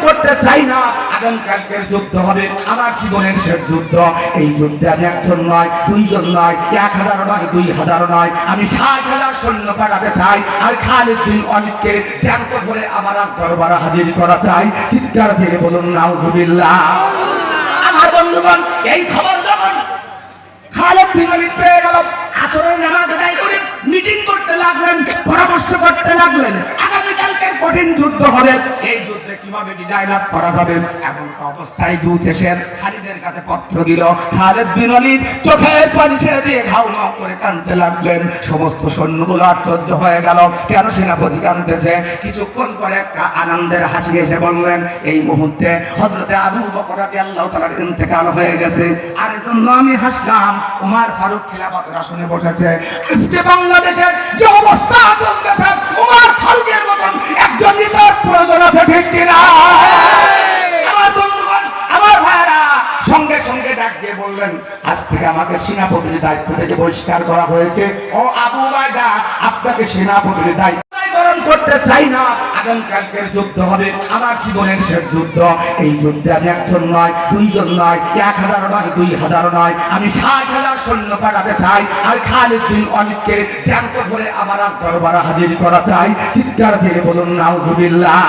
করতে চাই না। আগামীকালকের যুদ্ধ হবে আমার জীবনের শেষ যুদ্ধ। এই যুদ্ধে আমি একজন নয়, দুইজন নয়, 1000 নয়, 2000 নয়, আমি 60,000 সৈন্য পাঠাতে চাই। আর খালিদ বিন ওয়ালিদকে জ্যান্ত ধরে আমার দরবারে হাজির করা চাই। চিৎকার দিয়ে বলুন নাউজুবিল্লাহ। আমার বন্ধুগণ, এই খবর যখন খালিদ বিন ওয়ালিদ পেয়ে গেল, আসরের নামাজ আদায় করে মিটিং করতে লাগলেন, পরামর্শ করতে লাগলেন আগামীকালকের কঠিন যুদ্ধ হবে। এই যুদ্ধে কিভাবে বিজয় লাভ করা যাবে। এমন অবস্থায় দূত এসে খালিদের কাছে পত্র দিল। খালিদ বিন ওয়ালিদ চোখের পানি ছেড়ে দিয়ে ঘাউমাউ করে কাঁদতে লাগলেন। সমস্ত সৈন্যগুলো আশ্চর্য হয়ে গেল, কেন সেনাপতি কাঁদতেছে। কিছুক্ষণ পরে একটা আনন্দের হাসি এসে বললেন, এই মুহূর্তে হযরতে আবু বকর রাদিয়াল্লাহু তাআলার ইন্তেকাল হয়ে গেছে, আর এজন্য আমি হাসলাম। ওমর ফারুক খিলাফতের আসনে বসেছে। আজকে বাংলাদেশের যে অবস্থা চলতেছে, ওমর ফারুকের মতন একজন নেতার প্রয়োজন আছে, ঠিক কিনা? আমার বন্ধুগণ, আমার ভাইরা সঙ্গে সঙ্গে ডাক দিয়ে বললেন, আজ থেকে আমাকে সেনাপতির দায়িত্ব থেকে বহিষ্কার করা হয়েছে। ও আবু উবাইদা, আপনাকে সেনাপতির দায়িত্ব করতে চাই না। আগামীকালকের যুদ্ধ হবে আমার জীবনের শেষ যুদ্ধ। এই যুদ্ধে আমি একজন নয়, দুইজন নয়, 1000 নয়, 2000 নয়, আমি 60,000 সৈন্য পাঠাতে চাই। আর খালিদ বিন ওয়ালিদকে জ্যান্ত ধরে আমার দরবারে হাজির করা চাই। চিৎকার দিয়ে বলুন নাউজুবিল্লাহ।